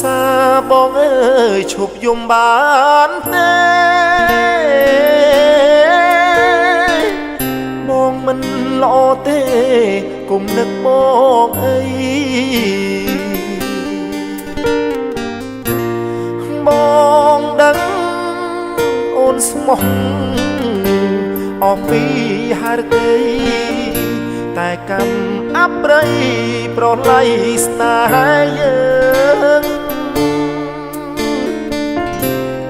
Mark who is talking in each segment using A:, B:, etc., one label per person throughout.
A: សាបងអើយឈប់យំបានទេបងមិនល្អទេគុំនឹកបងអីបងដឹងអូនស្មោះអស់ពីហារតីតែកម្មអប្រិយប្រឡ័យស្នេហ៍យើង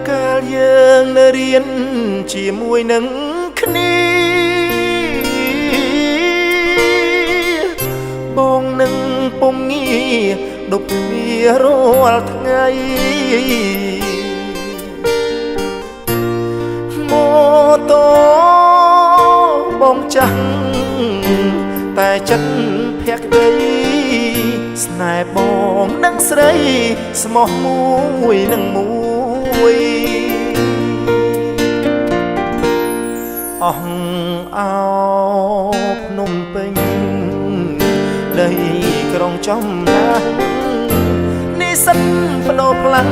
A: កាលយើងនៅរៀនជាមួយនឹងគ្នាបងនឹងពុំងារដប់គ្នារាល់ថ្ងៃម៉ូតូបងចាស់តែចិត្តភក្តីស្នេហ៍បងនឹងស្រីស្មោះមួយនឹងមួយអស់អោភ្នំពេញដីក្រុងចំណាស់នេះសិនបដោផ្លាំង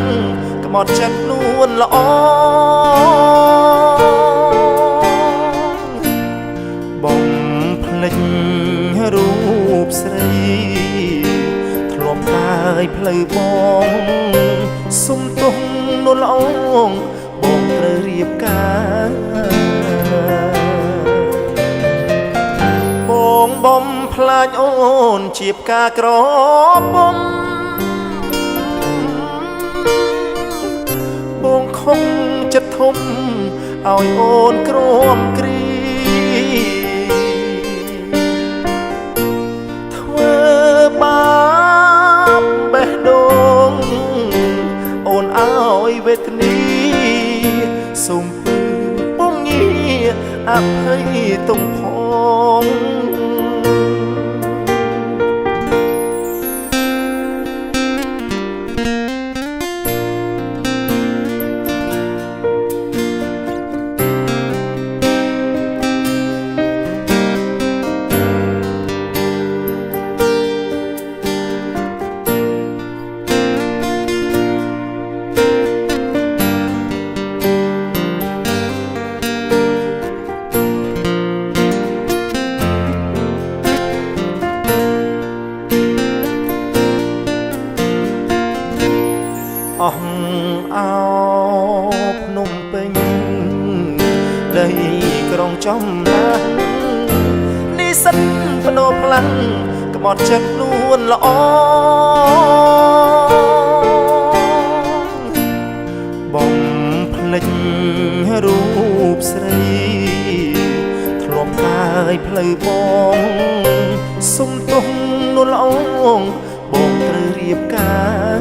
A: ក្បត់ចិត្តនួនល្អបំភ្លេចរូបស្រីធ្លាប់កាយផ្លូវបងសុំទោសនួនល្អបងត្រូវរៀបការបងបំផ្លាញអូនជាផ្កាក្រពុំបងខំចិត្តធំឲ្យអូនក្រំគ្រីធ្វើបាបបេះដូងអូនឲ្យវេទនីសូមពើពុំងារអភ័យទុំផងអស់អោភ្នំពេញដីក្រុងចំណាស់នេះសិនបដោផ្លាំងក្បត់ចិត្តនួនល្អបំភ្លេចរូបស្រីធ្លាប់កាយផ្លូវបងសុំទោសនួនល្អបងត្រូវរៀបការ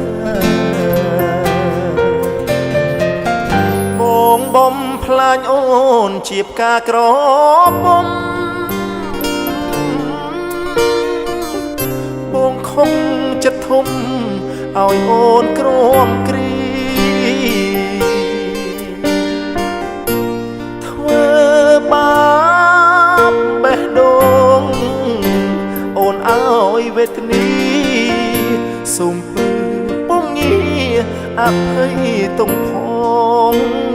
A: បំផ្លាញអូនជាផ្កាក្រពុំបងខំចិត្តធំឲ្យអូនក្រំគ្រីធ្វើបាបបេះដូងអូនឲ្យវេទនីសូមពើពុំងារអភ័យទុំផង